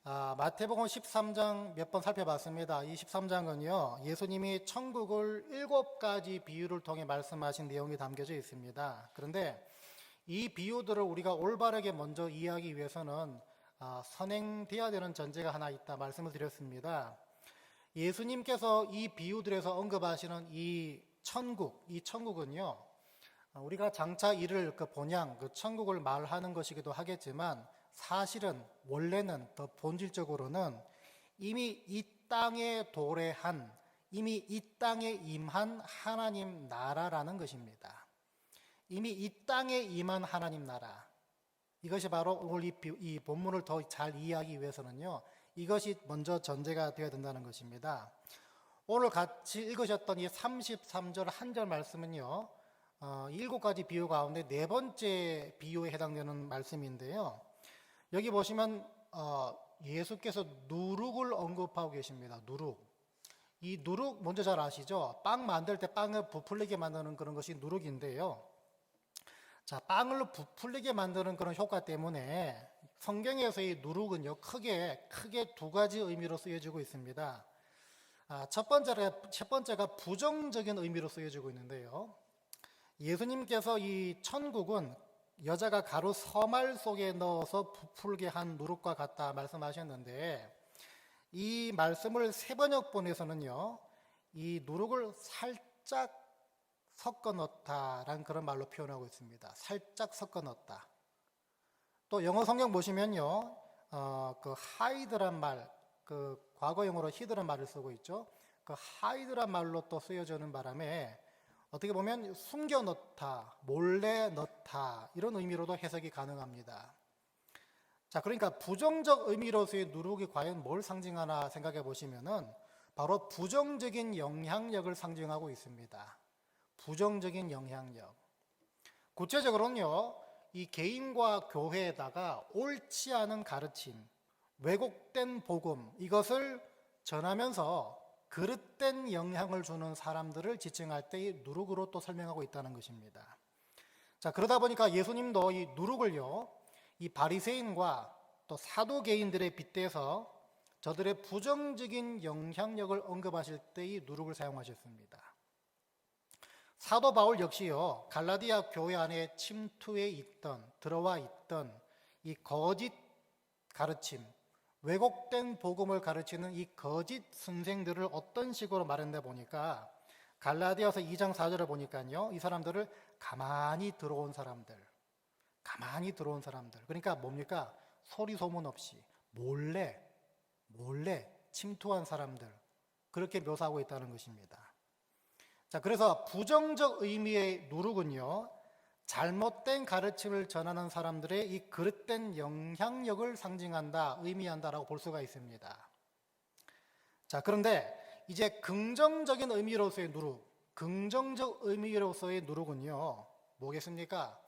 마태복음 13장 몇 번 살펴봤습니다. 이 13장은요, 예수님이 천국을 7가지 비유를 통해 말씀하신 내용이 담겨져 있습니다. 그런데 이 비유들을 우리가 올바르게 먼저 이해하기 위해서는 선행되어야 되는 전제가 하나 있다 말씀을 드렸습니다. 예수님께서 이 비유들에서 언급하시는 이 천국은요, 우리가 장차 이를 그 본향, 그 천국을 말하는 것이기도 하겠지만 사실은 원래는 더 본질적으로는 이미 이 땅에 도래한, 이미 이 땅에 임한 하나님 나라라는 것입니다. 이미 이 땅에 임한 하나님 나라. 이것이 바로 오늘 이 본문을 더 잘 이해하기 위해서는요, 이것이 먼저 전제가 되어야 된다는 것입니다. 오늘 같이 읽으셨던 이 33절 한 절 말씀은요, 7가지 비유 가운데 4번째 비유에 해당되는 말씀인데요. 여기 보시면 예수께서 누룩을 언급하고 계십니다. 누룩. 이 누룩 먼저 잘 아시죠? 빵 만들 때 빵을 부풀리게 만드는 그런 것이 누룩인데요. 자, 빵을 부풀리게 만드는 그런 효과 때문에 성경에서의 누룩은요, 크게 2가지 의미로 쓰여지고 있습니다. 첫 번째가 부정적인 의미로 쓰여지고 있는데요. 예수님께서 이 천국은 여자가 가루 서말 속에 넣어서 부풀게 한 누룩과 같다 말씀하셨는데, 이 말씀을 세번역본에서는요, 이 누룩을 살짝 섞어 넣다라는 그런 말로 표현하고 있습니다. 살짝 섞어 넣다. 또 영어 성경 보시면요, 그 하이드란 말, 그 과거형으로 히드란 말을 쓰고 있죠. 그 하이드란 말로 또 쓰여지는 바람에 어떻게 보면 숨겨 넣다, 몰래 넣다, 이런 의미로도 해석이 가능합니다. 자, 그러니까 부정적 의미로서의 누룩이 과연 뭘 상징하나 생각해 보시면은 바로 부정적인 영향력을 상징하고 있습니다. 부정적인 영향력. 구체적으로는요, 이 개인과 교회에다가 옳지 않은 가르침, 왜곡된 복음, 이것을 전하면서 그릇된 영향을 주는 사람들을 지칭할 때 이 누룩으로 또 설명하고 있다는 것입니다. 자, 그러다 보니까 예수님도 이 누룩을요, 이 바리새인과 또 사도개인들에 빗대서 저들의 부정적인 영향력을 언급하실 때 이 누룩을 사용하셨습니다. 사도 바울 역시요, 갈라디아 교회 안에 들어와 있던 이 거짓 가르침, 왜곡된 복음을 가르치는 이 거짓 선생들을 어떤 식으로 말했나 보니까 갈라디아서 2장 4절을 보니까요, 이 사람들을 가만히 들어온 사람들, 그러니까 뭡니까? 소리 소문 없이 몰래 침투한 사람들, 그렇게 묘사하고 있다는 것입니다. 자, 그래서 부정적 의미의 누룩은요, 잘못된 가르침을 전하는 사람들의 이 그릇된 영향력을 상징한다, 의미한다라고 볼 수가 있습니다. 자, 그런데 이제 긍정적인 의미로서의 누룩은요, 뭐겠습니까?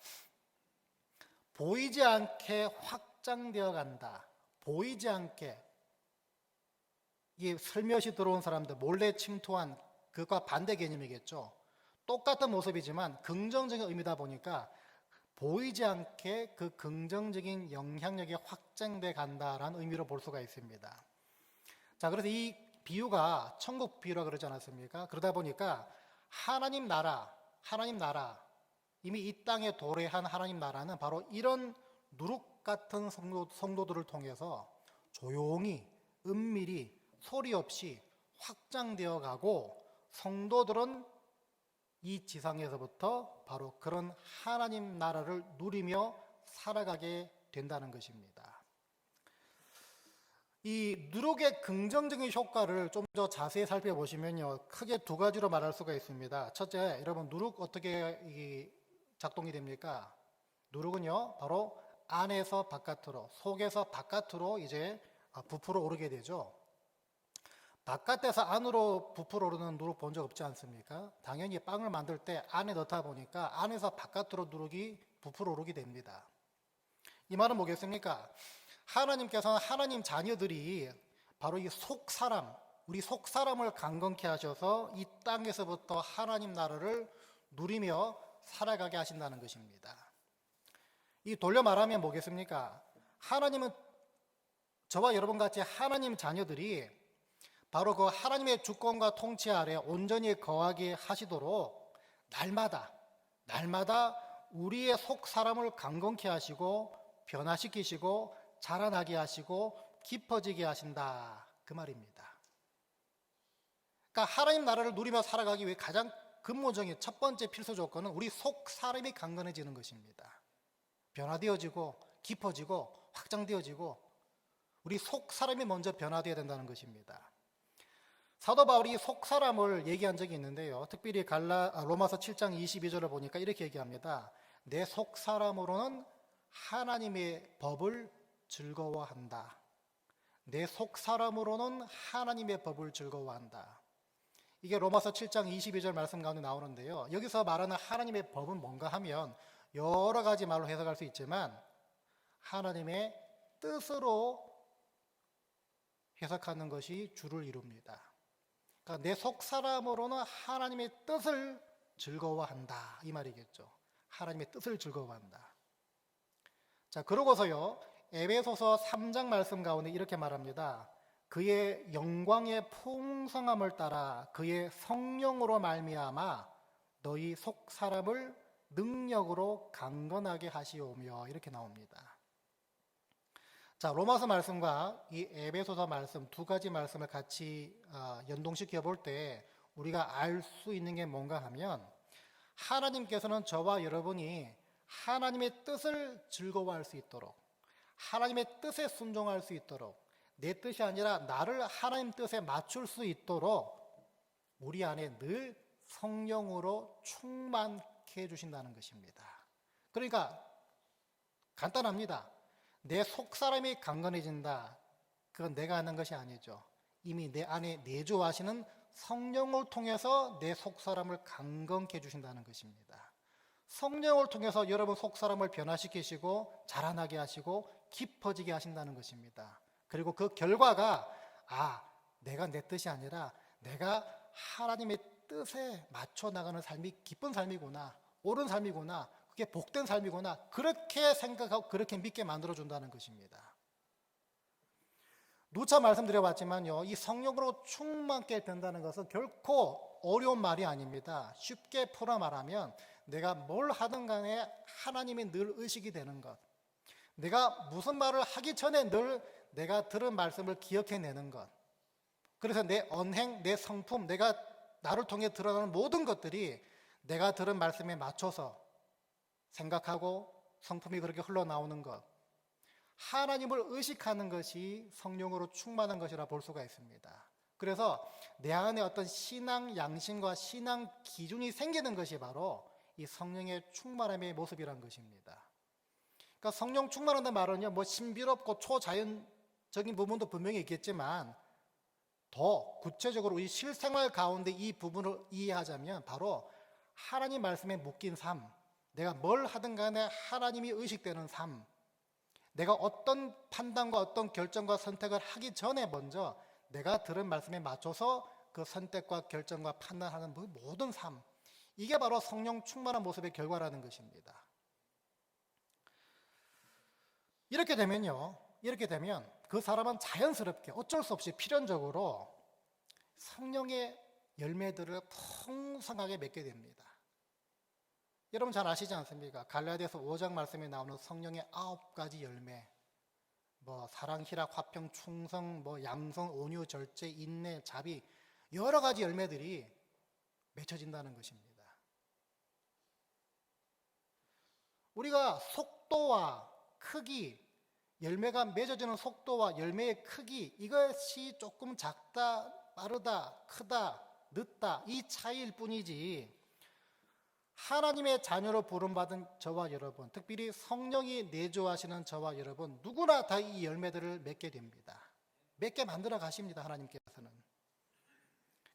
보이지 않게 확장되어 간다. 보이지 않게, 이게 슬며시 들어온 사람들, 몰래 침투한, 그것과 반대 개념이겠죠. 똑같은 모습이지만 긍정적인 의미다 보니까 보이지 않게 그 긍정적인 영향력이 확장돼 간다라는 의미로 볼 수가 있습니다. 자, 그래서 이 비유가 천국 비유라 그러지 않았습니까? 그러다 보니까 하나님 나라, 이미 이 땅에 도래한 하나님 나라는 바로 이런 누룩 같은 성도들을 통해서 조용히, 은밀히, 소리 없이 확장되어 가고, 성도들은 이 지상에서부터 바로 그런 하나님 나라를 누리며 살아가게 된다는 것입니다. 이 누룩의 긍정적인 효과를 좀 더 자세히 살펴보시면요, 크게 2가지로 말할 수가 있습니다. 첫째, 여러분, 누룩 어떻게 작동이 됩니까? 누룩은요, 바로 안에서 바깥으로, 속에서 바깥으로 이제 부풀어 오르게 되죠. 바깥에서 안으로 부풀어 오르는 누룩 본 적 없지 않습니까? 당연히 빵을 만들 때 안에 넣다 보니까 안에서 바깥으로 누룩이 부풀어 오르게 됩니다. 이 말은 뭐겠습니까? 하나님께서는 하나님 자녀들이 바로 이 우리 속사람을 강건케 하셔서 이 땅에서부터 하나님 나라를 누리며 살아가게 하신다는 것입니다. 이 돌려 말하면 뭐겠습니까? 하나님은 저와 여러분 같이 하나님 자녀들이 바로 그 하나님의 주권과 통치 아래 온전히 거하게 하시도록 날마다 우리의 속 사람을 강건케 하시고 변화시키시고 자라나게 하시고 깊어지게 하신다, 그 말입니다. 그러니까 하나님 나라를 누리며 살아가기 위해 가장 근본적인 첫 번째 필수 조건은 우리 속 사람이 강건해지는 것입니다. 변화되어지고 깊어지고 확장되어지고 우리 속 사람이 먼저 변화되어야 된다는 것입니다. 사도 바울이 속 사람을 얘기한 적이 있는데요. 특별히 로마서 7장 22절을 보니까 이렇게 얘기합니다. 내 속 사람으로는 하나님의 법을 즐거워한다. 내 속 사람으로는 하나님의 법을 즐거워한다. 이게 로마서 7장 22절 말씀 가운데 나오는데요. 여기서 말하는 하나님의 법은 뭔가 하면 여러 가지 말로 해석할 수 있지만 하나님의 뜻으로 해석하는 것이 주를 이룹니다. 그러니까 내 속 사람으로는 하나님의 뜻을 즐거워한다, 이 말이겠죠. 하나님의 뜻을 즐거워한다. 자, 그러고서요, 에베소서 3장 말씀 가운데 이렇게 말합니다. 그의 영광의 풍성함을 따라 그의 성령으로 말미암아 너희 속 사람을 능력으로 강건하게 하시오며, 이렇게 나옵니다. 자, 로마서 말씀과 이 에베소서 말씀 두 가지 말씀을 같이 연동시켜 볼 때 우리가 알 수 있는 게 뭔가 하면, 하나님께서는 저와 여러분이 하나님의 뜻을 즐거워할 수 있도록, 하나님의 뜻에 순종할 수 있도록, 내 뜻이 아니라 나를 하나님 뜻에 맞출 수 있도록 우리 안에 늘 성령으로 충만케 해주신다는 것입니다. 그러니까 간단합니다. 내 속사람이 강건해진다, 그건 내가 하는 것이 아니죠. 이미 내 안에 내주하시는 성령을 통해서 내 속사람을 강건케 해주신다는 것입니다. 성령을 통해서 여러분 속사람을 변화시키시고 자라나게 하시고 깊어지게 하신다는 것입니다. 그리고 그 결과가 내가 내 뜻이 아니라 내가 하나님의 뜻에 맞춰 나가는 삶이 기쁜 삶이구나, 옳은 삶이구나, 그게 복된 삶이구나, 그렇게 생각하고 그렇게 믿게 만들어준다는 것입니다. 누차 말씀드려봤지만요, 이 성령으로 충만케 된다는 것은 결코 어려운 말이 아닙니다. 쉽게 풀어 말하면 내가 뭘 하든 간에 하나님이 늘 의식이 되는 것, 내가 무슨 말을 하기 전에 늘 내가 들은 말씀을 기억해내는 것, 그래서 내 언행, 내 성품, 내가 나를 통해 드러나는 모든 것들이 내가 들은 말씀에 맞춰서 생각하고 성품이 그렇게 흘러나오는 것, 하나님을 의식하는 것이 성령으로 충만한 것이라 볼 수가 있습니다. 그래서 내 안에 어떤 신앙 양심과 신앙 기준이 생기는 것이 바로 이 성령의 충만함의 모습이라는 것입니다. 그러니까 성령 충만한다는 말은요, 뭐 신비롭고 초자연적인 부분도 분명히 있겠지만 더 구체적으로 우리 실생활 가운데 이 부분을 이해하자면 바로 하나님 말씀에 묶인 삶, 내가 뭘 하든 간에 하나님이 의식되는 삶, 내가 어떤 판단과 어떤 결정과 선택을 하기 전에 먼저 내가 들은 말씀에 맞춰서 그 선택과 결정과 판단하는 모든 삶, 이게 바로 성령 충만한 모습의 결과라는 것입니다. 이렇게 되면 그 사람은 자연스럽게 어쩔 수 없이 필연적으로 성령의 열매들을 풍성하게 맺게 됩니다. 여러분 잘 아시지 않습니까? 갈라디아서 5장 말씀에 나오는 성령의 9가지 열매, 뭐 사랑, 희락, 화평, 충성, 뭐 양성, 온유, 절제, 인내, 자비, 여러 가지 열매들이 맺혀진다는 것입니다. 우리가 속도와 크기, 열매가 맺어지는 속도와 열매의 크기, 이것이 조금 작다, 빠르다, 크다, 늦다, 이 차이일 뿐이지 하나님의 자녀로 부름받은 저와 여러분, 특별히 성령이 내주하시는 저와 여러분, 누구나 다 이 열매들을 맺게 됩니다. 맺게 만들어 가십니다, 하나님께서는.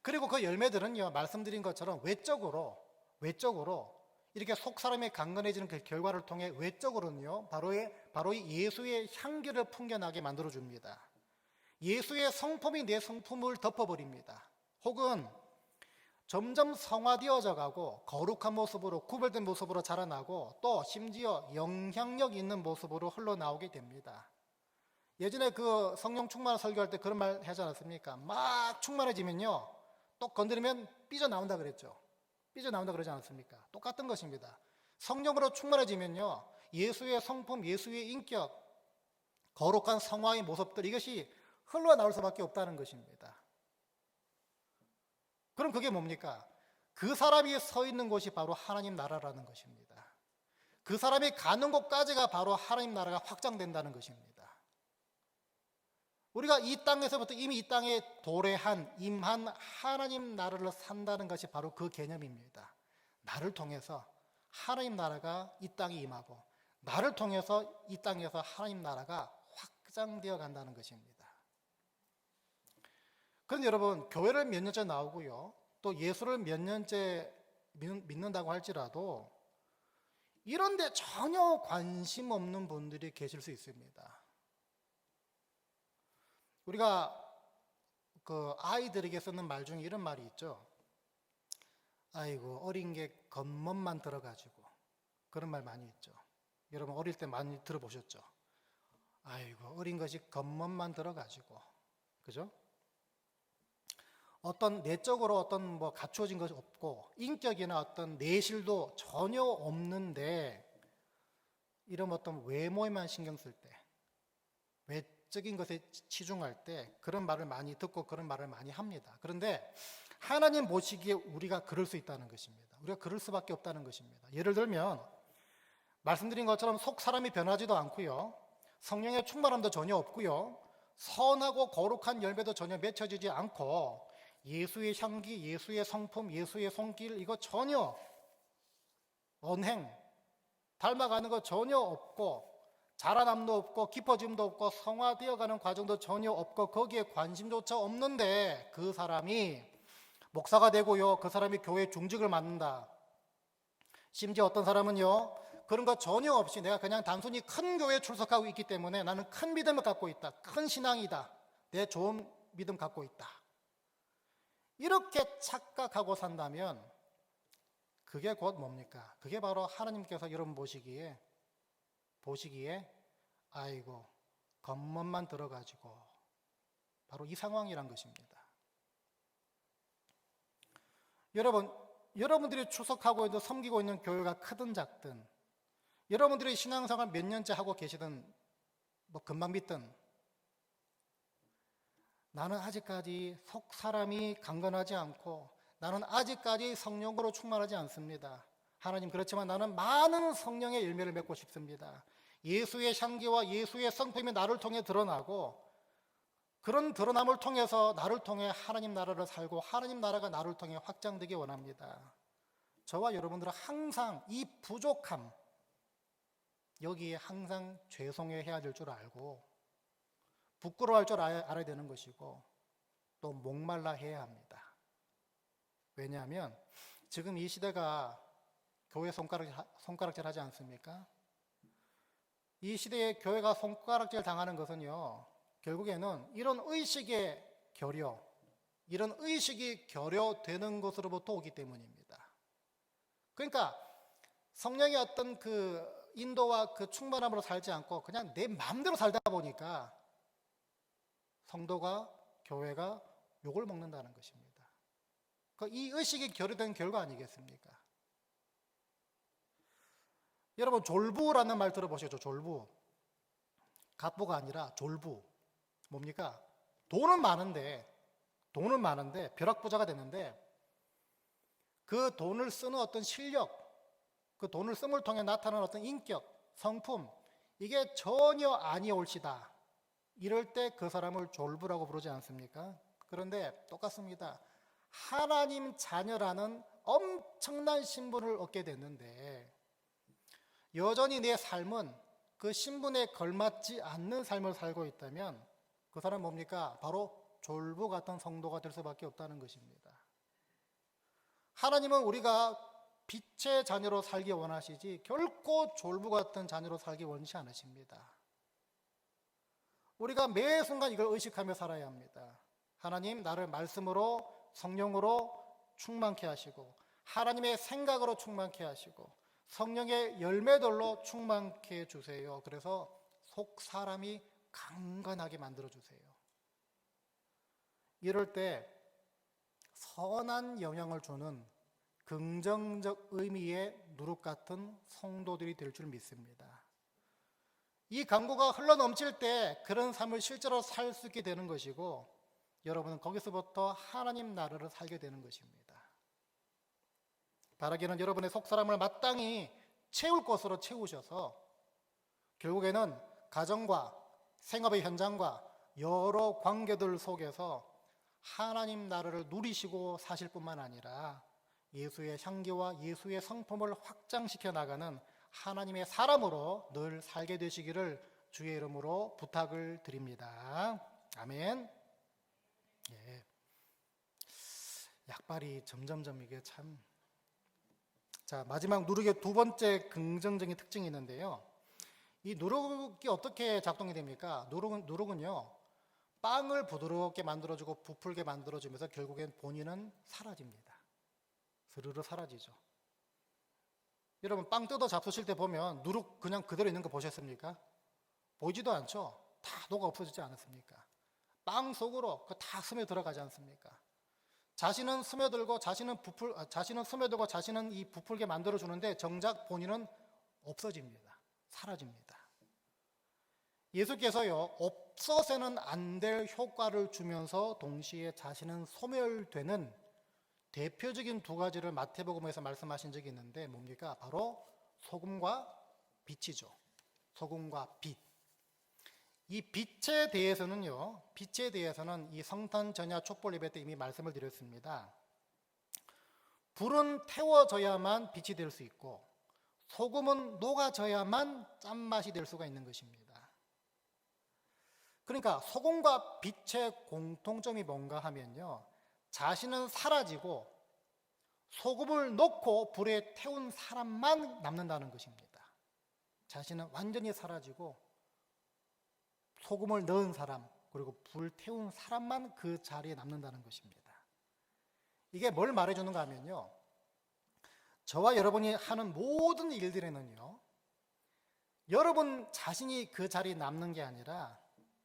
그리고 그 열매들은요, 말씀드린 것처럼 외적으로 이렇게 속 사람이 강건해지는 그 결과를 통해 외적으로는요, 바로 이 예수의 향기를 풍겨나게 만들어 줍니다. 예수의 성품이 내 성품을 덮어버립니다. 혹은 점점 성화되어져 가고 거룩한 모습으로, 구별된 모습으로 자라나고 또 심지어 영향력 있는 모습으로 흘러나오게 됩니다. 예전에 그 성령 충만 설교할 때 그런 말 하지 않았습니까? 막 충만해지면요, 또 건드리면 삐져나온다 그랬죠. 삐져나온다 그러지 않았습니까? 똑같은 것입니다. 성령으로 충만해지면요, 예수의 성품, 예수의 인격, 거룩한 성화의 모습들, 이것이 흘러나올 수밖에 없다는 것입니다. 그럼 그게 뭡니까? 그 사람이 서 있는 곳이 바로 하나님 나라라는 것입니다. 그 사람이 가는 곳까지가 바로 하나님 나라가 확장된다는 것입니다. 우리가 이 땅에서부터 이미 이 땅에 도래한, 임한 하나님 나라를 산다는 것이 바로 그 개념입니다. 나를 통해서 하나님 나라가 이 땅에 임하고, 나를 통해서 이 땅에서 하나님 나라가 확장되어 간다는 것입니다. 그런데 여러분, 교회를 몇 년째 나오고요, 또 예수를 몇 년째 믿는다고 할지라도 이런데 전혀 관심 없는 분들이 계실 수 있습니다. 우리가 그 아이들에게 쓰는 말 중에 이런 말이 있죠. 아이고, 어린 게 겉멋만 들어가지고. 그런 말 많이 있죠. 여러분 어릴 때 많이 들어보셨죠? 아이고, 어린 것이 겉멋만 들어가지고. 그죠? 어떤 내적으로 어떤 뭐 갖추어진 것이 없고, 인격이나 어떤 내실도 전혀 없는데, 이런 어떤 외모에만 신경 쓸 때, 외적인 것에 치중할 때 그런 말을 많이 듣고 그런 말을 많이 합니다. 그런데 하나님 보시기에 우리가 그럴 수 있다는 것입니다. 우리가 그럴 수밖에 없다는 것입니다. 예를 들면 말씀드린 것처럼 속 사람이 변하지도 않고요, 성령의 충만함도 전혀 없고요, 선하고 거룩한 열매도 전혀 맺혀지지 않고, 예수의 향기, 예수의 성품, 예수의 손길, 이거 전혀 언행, 닮아가는 거 전혀 없고, 자라남도 없고, 깊어짐도 없고, 성화되어가는 과정도 전혀 없고, 거기에 관심조차 없는데 그 사람이 목사가 되고요, 그 사람이 교회 중직을 맡는다. 심지어 어떤 사람은요, 그런 거 전혀 없이 내가 그냥 단순히 큰 교회에 출석하고 있기 때문에 나는 큰 믿음을 갖고 있다, 큰 신앙이다, 내 좋은 믿음 갖고 있다, 이렇게 착각하고 산다면 그게 곧 뭡니까? 그게 바로 하나님께서 여러분 보시기에 아이고, 겉멋만 들어가지고, 바로 이 상황이란 것입니다. 여러분들이 출석하고 있는, 섬기고 있는 교회가 크든 작든, 여러분들이 신앙생활 몇 년째 하고 계시든 뭐 금방 믿든, 나는 아직까지 속 사람이 강건하지 않고, 나는 아직까지 성령으로 충만하지 않습니다. 하나님, 그렇지만 나는 많은 성령의 열매를 맺고 싶습니다. 예수의 향기와 예수의 성품이 나를 통해 드러나고, 그런 드러남을 통해서 나를 통해 하나님 나라를 살고, 하나님 나라가 나를 통해 확장되기 원합니다. 저와 여러분들은 항상 이 부족함, 여기에 항상 죄송해야 될 줄 알고, 부끄러워할 줄 알아야 되는 것이고, 또 목말라 해야 합니다. 왜냐하면 지금 이 시대가 교회 손가락질 하지 않습니까? 이 시대에 교회가 손가락질 당하는 것은요, 결국에는 이런 의식의 결여, 이런 의식이 결여되는 것으로부터 오기 때문입니다. 그러니까 성령의 어떤 그 인도와 그 충만함으로 살지 않고 그냥 내 마음대로 살다 보니까 성도가, 교회가 욕을 먹는다는 것입니다. 이 의식이 결여된 결과 아니겠습니까? 여러분, 졸부라는 말 들어보셨죠? 졸부. 갑부가 아니라 졸부. 뭡니까? 돈은 많은데 벼락부자가 됐는데, 그 돈을 쓰는 어떤 실력, 그 돈을 씀을 통해 나타나는 어떤 인격, 성품, 이게 전혀 아니올시다. 이럴 때 그 사람을 졸부라고 부르지 않습니까? 그런데 똑같습니다. 하나님 자녀라는 엄청난 신분을 얻게 됐는데 여전히 내 삶은 그 신분에 걸맞지 않는 삶을 살고 있다면 그 사람은 뭡니까? 바로 졸부 같은 성도가 될 수밖에 없다는 것입니다. 하나님은 우리가 빛의 자녀로 살기 원하시지 결코 졸부 같은 자녀로 살기 원치 않으십니다. 우리가 매 순간 이걸 의식하며 살아야 합니다. 하나님, 나를 말씀으로, 성령으로 충만케 하시고, 하나님의 생각으로 충만케 하시고, 성령의 열매들로 충만케 해주세요. 그래서 속 사람이 강건하게 만들어주세요. 이럴 때 선한 영향을 주는 긍정적 의미의 누룩 같은 성도들이 될 줄 믿습니다. 이 강구가 흘러넘칠 때 그런 삶을 실제로 살 수 있게 되는 것이고, 여러분은 거기서부터 하나님 나라를 살게 되는 것입니다. 바라기는 여러분의 속사람을 마땅히 채울 것으로 채우셔서 결국에는 가정과 생업의 현장과 여러 관계들 속에서 하나님 나라를 누리시고 사실 뿐만 아니라 예수의 향기와 예수의 성품을 확장시켜 나가는 하나님의 사람으로 늘 살게 되시기를 주의 이름으로 부탁을 드립니다. 아멘. 예. 약발이 점점점 이게 참. 자, 마지막 누룩의 두 번째 긍정적인 특징이 있는데요. 이 누룩이 어떻게 작동이 됩니까? 누룩은요, 빵을 부드럽게 만들어주고 부풀게 만들어주면서 결국엔 본인은 사라집니다. 스르르 사라지죠. 여러분, 빵 뜯어 잡수실 때 보면 누룩 그냥 그대로 있는 거 보셨습니까? 보이지도 않죠? 다 녹아 없어지지 않았습니까? 빵 속으로 다 스며들어가지 않습니까? 자신은 스며들고 자신은 이 부풀게 만들어주는데 정작 본인은 없어집니다. 사라집니다. 예수께서요, 없어서는 안 될 효과를 주면서 동시에 자신은 소멸되는 대표적인 두 가지를 마태복음에서 말씀하신 적이 있는데 뭡니까? 바로 소금과 빛이죠. 소금과 빛. 이 빛에 대해서는 이 성탄 전야 촛불 예배 때 이미 말씀을 드렸습니다. 불은 태워져야만 빛이 될 수 있고 소금은 녹아져야만 짠맛이 될 수가 있는 것입니다. 그러니까 소금과 빛의 공통점이 뭔가 하면요, 자신은 사라지고 소금을 넣고 불에 태운 사람만 남는다는 것입니다. 자신은 완전히 사라지고 소금을 넣은 사람, 그리고 불 태운 사람만 그 자리에 남는다는 것입니다. 이게 뭘 말해주는가 하면요, 저와 여러분이 하는 모든 일들에는요, 여러분 자신이 그 자리에 남는 게 아니라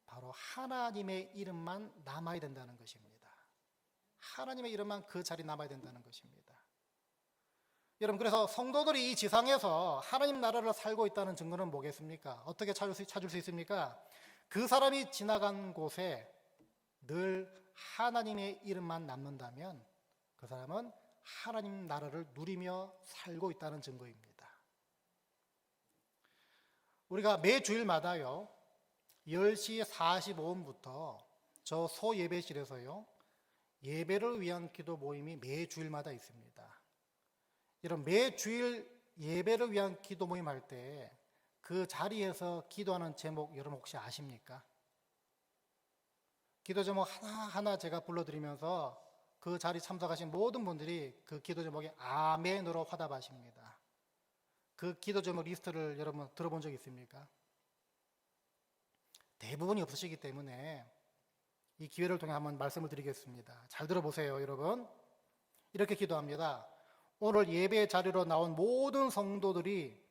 바로 하나님의 이름만 남아야 된다는 것입니다. 하나님의 이름만 그 자리에 남아야 된다는 것입니다. 여러분, 그래서 성도들이 이 지상에서 하나님 나라를 살고 있다는 증거는 뭐겠습니까? 어떻게 찾을 수 있습니까? 그 사람이 지나간 곳에 늘 하나님의 이름만 남는다면 그 사람은 하나님 나라를 누리며 살고 있다는 증거입니다. 우리가 매 주일마다요, 10시 45분부터 저 소예배실에서요, 예배를 위한 기도 모임이 매 주일마다 있습니다. 여러분, 매 주일 예배를 위한 기도 모임 할 때 그 자리에서 기도하는 제목 여러분 혹시 아십니까? 기도 제목 하나하나 제가 불러드리면서 그 자리 참석하신 모든 분들이 그 기도 제목에 아멘으로 화답하십니다. 그 기도 제목 리스트를 여러분 들어본 적 있습니까? 대부분이 없으시기 때문에 이 기회를 통해 한번 말씀을 드리겠습니다. 잘 들어보세요, 여러분. 이렇게 기도합니다. 오늘 예배 자리로 나온 모든 성도들이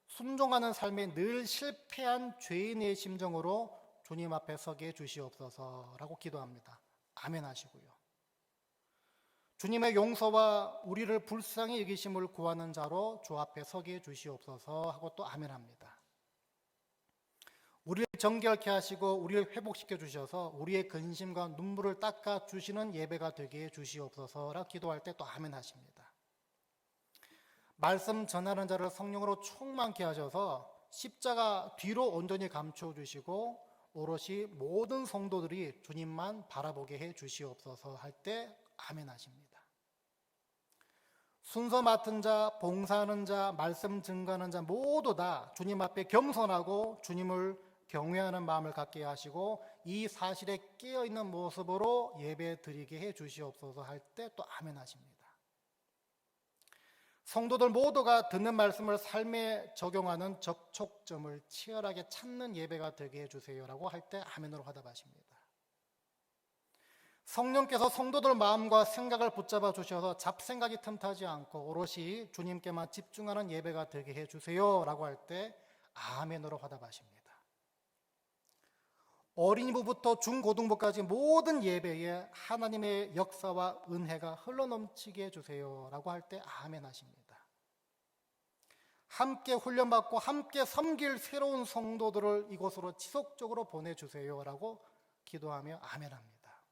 순종하는 삶에 늘 실패한 죄인의 심정으로 주님 앞에 서게 해주시옵소서라고 기도합니다. 아멘 하시고요. 주님의 용서와 우리를 불쌍히 여기심을 구하는 자로 주 앞에 서게 해주시옵소서 하고 또 아멘 합니다. 우리를 정결케 하시고 우리를 회복시켜 주셔서 우리의 근심과 눈물을 닦아 주시는 예배가 되게 해주시옵소서라고 기도할 때 또 아멘 하십니다. 말씀 전하는 자를 성령으로 충만케 하셔서 십자가 뒤로 온전히 감추어 주시고 오롯이 모든 성도들이 주님만 바라보게 해 주시옵소서 할 때 아멘 하십니다. 순서 맡은 자, 봉사하는 자, 말씀 증거하는 자 모두 다 주님 앞에 겸손하고 주님을 경외하는 마음을 갖게 하시고 이 사실에 깨어있는 모습으로 예배 드리게 해 주시옵소서 할 때 또 아멘 하십니다. 성도들 모두가 듣는 말씀을 삶에 적용하는 접촉점을 치열하게 찾는 예배가 되게 해주세요라고 할 때 아멘으로 화답하십니다. 성령께서 성도들 마음과 생각을 붙잡아 주셔서 잡생각이 틈타지 않고 오롯이 주님께만 집중하는 예배가 되게 해주세요라고 할 때 아멘으로 화답하십니다. 어린이부부터 중고등부까지 모든 예배에 하나님의 역사와 은혜가 흘러넘치게 해주세요 라고 할 때 아멘 하십니다. 함께 훈련받고 함께 섬길 새로운 성도들을 이곳으로 지속적으로 보내주세요 라고 기도하며 아멘 합니다.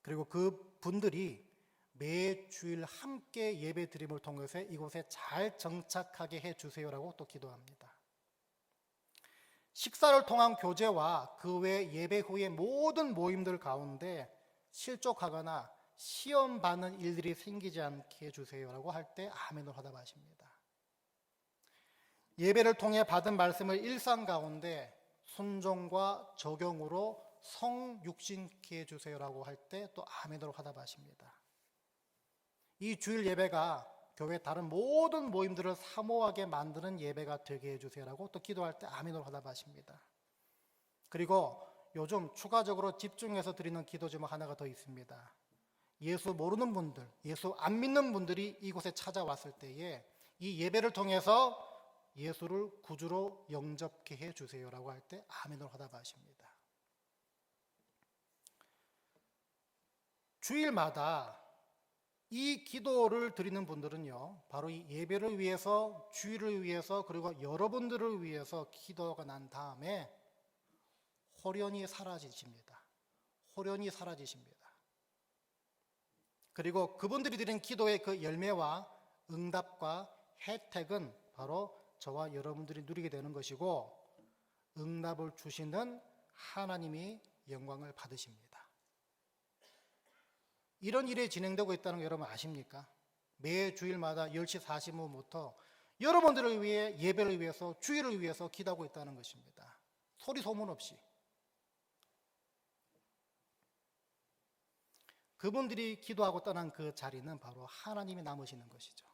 그리고 그 분들이 매 주일 함께 예배 드림을 통해서 이곳에 잘 정착하게 해주세요 라고 또 기도합니다. 식사를 통한 교제와 그 외 예배 후의 모든 모임들 가운데 실족하거나 시험 받는 일들이 생기지 않게 해주세요라고 할 때 아멘을 화답하십니다. 예배를 통해 받은 말씀을 일상 가운데 순종과 적용으로 성육신케 해주세요라고 할 때 또 아멘으로 화답하십니다. 이 주일 예배가 교회 다른 모든 모임들을 사모하게 만드는 예배가 되게 해주세요라고 또 기도할 때 아멘으로 화답하십니다. 그리고 요즘 추가적으로 집중해서 드리는 기도 제목 하나가 더 있습니다. 예수 모르는 분들, 예수 안 믿는 분들이 이곳에 찾아왔을 때에 이 예배를 통해서 예수를 구주로 영접케 해주세요라고 할 때 아멘으로 화답하십니다. 주일마다 이 기도를 드리는 분들은요, 바로 이 예배를 위해서, 주일을 위해서, 그리고 여러분들을 위해서 기도가 난 다음에 호련히 사라지십니다. 호련히 사라지십니다. 그리고 그분들이 드린 기도의 그 열매와 응답과 혜택은 바로 저와 여러분들이 누리게 되는 것이고, 응답을 주시는 하나님이 영광을 받으십니다. 이런 일이 진행되고 있다는 거 여러분 아십니까? 매 주일마다 10시 45분부터 여러분들을 위해 예배를 위해서 주일을 위해서 기도하고 있다는 것입니다. 소리 소문 없이. 그분들이 기도하고 떠난 그 자리는 바로 하나님이 남으시는 것이죠.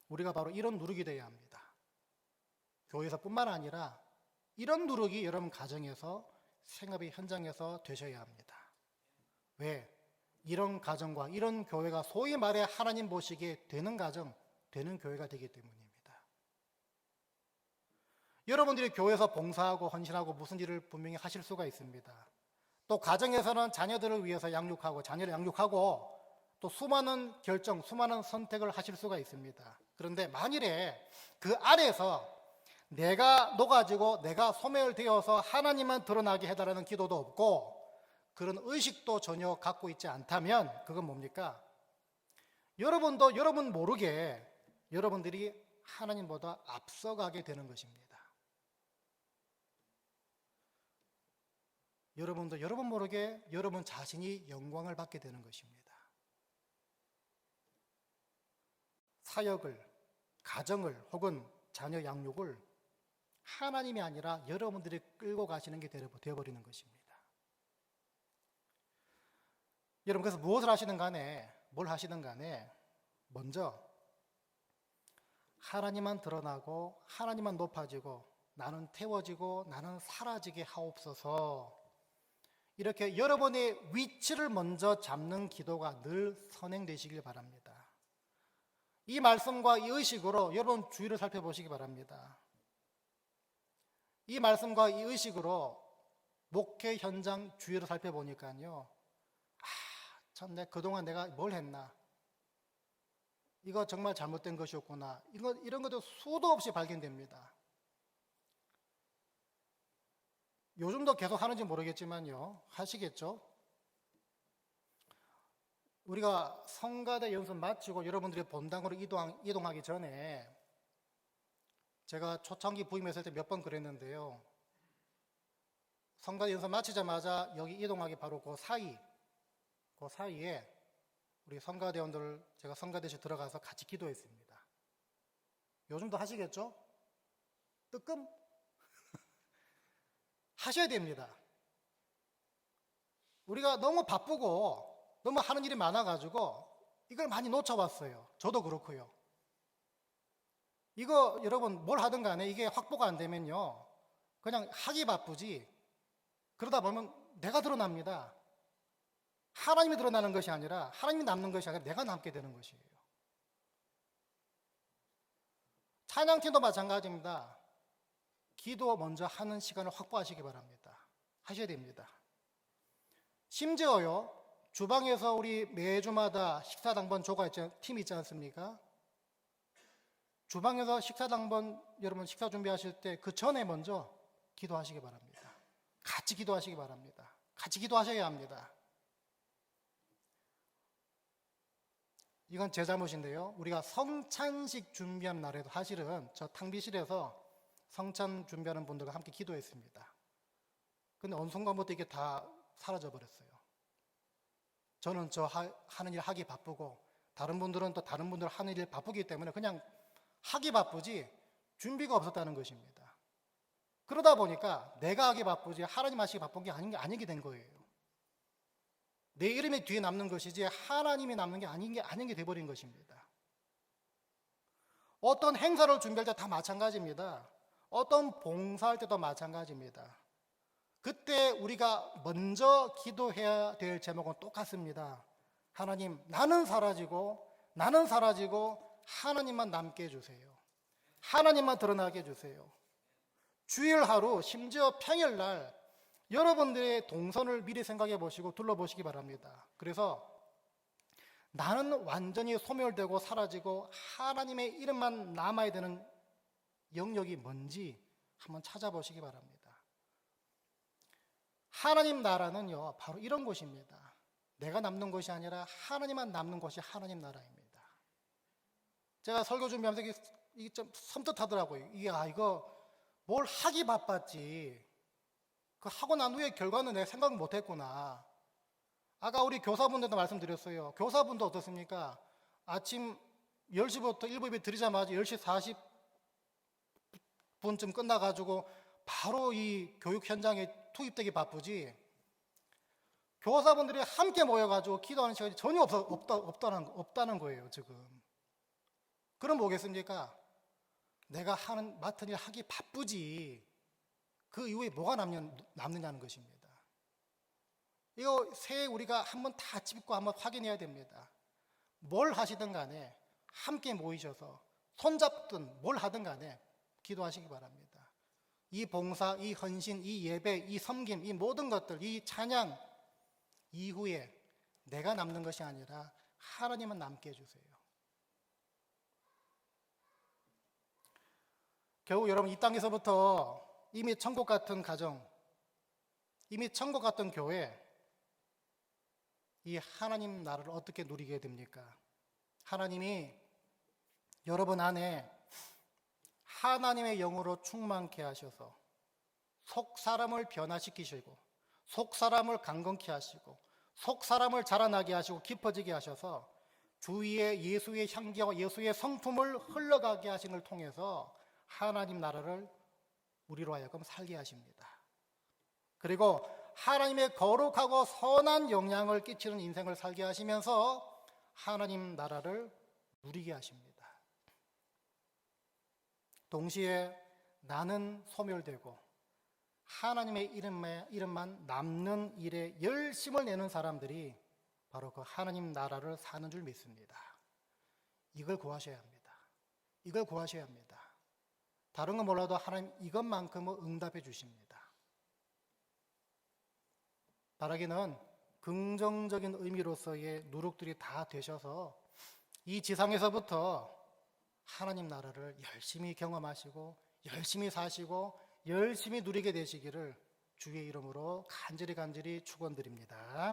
우리가 바로 이런 누룩이 되어야 합니다. 교회에서뿐만 아니라 이런 누룩이 여러분 가정에서, 생업의 현장에서 되셔야 합니다. 왜? 이런 가정과 이런 교회가 소위 말해 하나님 보시기에 되는 가정, 되는 교회가 되기 때문입니다. 여러분들이 교회에서 봉사하고 헌신하고 무슨 일을 분명히 하실 수가 있습니다. 또 가정에서는 자녀들을 위해서 양육하고 자녀를 양육하고 또 수많은 결정, 수많은 선택을 하실 수가 있습니다. 그런데 만일에 그 안에서 내가 녹아지고 내가 소멸되어서 하나님만 드러나게 해달라는 기도도 없고 그런 의식도 전혀 갖고 있지 않다면 그건 뭡니까? 여러분도 여러분 모르게 여러분들이 하나님보다 앞서가게 되는 것입니다. 여러분도 여러분 모르게 여러분 자신이 영광을 받게 되는 것입니다. 사역을, 가정을 혹은 자녀 양육을 하나님이 아니라 여러분들이 끌고 가시는 게 되어버리는 것입니다. 여러분 그래서 무엇을 하시든 간에 뭘 하시든 간에 먼저 하나님만 드러나고 하나님만 높아지고 나는 태워지고 나는 사라지게 하옵소서, 이렇게 여러분의 위치를 먼저 잡는 기도가 늘 선행되시길 바랍니다. 이 말씀과 이 의식으로 여러분 주위를 살펴보시기 바랍니다. 이 말씀과 이 의식으로 목회 현장 주위를 살펴보니까요, 참, 그동안 내가 뭘 했나? 이거 정말 잘못된 것이었구나. 이런 것도 수도 없이 발견됩니다. 요즘도 계속 하는지 모르겠지만요, 하시겠죠? 우리가 성가대 연습 마치고 여러분들이 본당으로 이동하기 전에 제가 초창기 부임했을 때 몇 번 그랬는데요. 성가대 연습 마치자마자 여기 이동하기 바로 그 사이에 우리 성가대원들, 제가 성가대실 들어가서 같이 기도했습니다. 요즘도 하시겠죠? 뜨끔? 하셔야 됩니다. 우리가 너무 바쁘고 너무 하는 일이 많아가지고 이걸 많이 놓쳐봤어요. 저도 그렇고요. 이거 여러분 뭘 하든 간에 이게 확보가 안 되면요, 그냥 하기 바쁘지 그러다 보면 내가 드러납니다. 하나님이 드러나는 것이 아니라, 하나님이 남는 것이 아니라 내가 남게 되는 것이에요. 찬양팀도 마찬가지입니다. 기도 먼저 하는 시간을 확보하시기 바랍니다. 하셔야 됩니다. 심지어요, 주방에서 우리 매주마다 식사당번 조가 팀이 있지 않습니까? 주방에서 식사당번 여러분 식사 준비하실 때 그 전에 먼저 기도하시기 바랍니다. 같이 기도하시기 바랍니다. 같이 기도하셔야 합니다. 이건 제 잘못인데요. 우리가 성찬식 준비한 날에도 사실은 저 탕비실에서 성찬 준비하는 분들과 함께 기도했습니다. 근데 어느 순간부터 이게 다 사라져 버렸어요. 저는 저 하는 일 하기 바쁘고 다른 분들은 또 다른 분들 하는 일 바쁘기 때문에 그냥 하기 바쁘지 준비가 없었다는 것입니다. 그러다 보니까 내가 하기 바쁘지 하나님 하시기 바쁜 게 아니게 된 거예요. 내 이름이 뒤에 남는 것이지 하나님이 남는 게 아닌 게 돼버린 것입니다. 어떤 행사를 준비할 때 다 마찬가지입니다. 어떤 봉사할 때도 마찬가지입니다. 그때 우리가 먼저 기도해야 될 제목은 똑같습니다. 하나님, 나는 사라지고 하나님만 남게 해주세요. 하나님만 드러나게 해주세요. 주일 하루, 심지어 평일날 여러분들의 동선을 미리 생각해 보시고 둘러보시기 바랍니다. 그래서 나는 완전히 소멸되고 사라지고 하나님의 이름만 남아야 되는 영역이 뭔지 한번 찾아보시기 바랍니다. 하나님 나라는요, 바로 이런 곳입니다. 내가 남는 것이 아니라 하나님만 남는 것이 하나님 나라입니다. 제가 설교 준비하면서 이게 좀 섬뜩하더라고요. 이거 뭘 하기 바빴지. 그 하고 난 후에 결과는 내가 생각 못했구나. 아까 우리 교사분들도 말씀드렸어요. 교사분도 어떻습니까? 아침 10시부터 1부에 드리자마자 10시 40분쯤 끝나가지고 바로 이 교육 현장에 투입되기 바쁘지. 교사분들이 함께 모여가지고 기도하는 시간이 전혀 없다는 거예요, 지금. 그럼 뭐겠습니까? 내가 맡은 일 하기 바쁘지. 그 이후에 뭐가 남느냐는 것입니다. 이거 새해 우리가 한번 다 짚고 한번 확인해야 됩니다. 뭘 하시든 간에 함께 모이셔서 손잡든 뭘 하든 간에 기도하시기 바랍니다. 이 봉사, 이 헌신, 이 예배, 이 섬김, 이 모든 것들, 이 찬양 이후에 내가 남는 것이 아니라 하나님은 남게 해주세요. 결국 여러분 이 땅에서부터 이미 천국 같은 가정, 이미 천국 같은 교회, 이 하나님 나라를 어떻게 누리게 됩니까? 하나님이 여러분 안에 하나님의 영으로 충만케 하셔서 속 사람을 변화시키시고 속 사람을 강건케 하시고 속 사람을 자라나게 하시고 깊어지게 하셔서 주위에 예수의 향기와 예수의 성품을 흘러가게 하신 걸 통해서 하나님 나라를 우리로 하여금 살게 하십니다. 그리고 하나님의 거룩하고 선한 영향을 끼치는 인생을 살게 하시면서 하나님 나라를 누리게 하십니다. 동시에 나는 소멸되고 하나님의 이름만 남는 일에 열심을 내는 사람들이 바로 그 하나님 나라를 사는 줄 믿습니다. 이걸 구하셔야 합니다. 이걸 구하셔야 합니다. 다른 건 몰라도 하나님 이것만큼은 응답해 주십니다. 바라기는 긍정적인 의미로서의 누룩들이 다 되셔서 이 지상에서부터 하나님 나라를 열심히 경험하시고 열심히 사시고 열심히 누리게 되시기를 주의 이름으로 간절히 축원드립니다.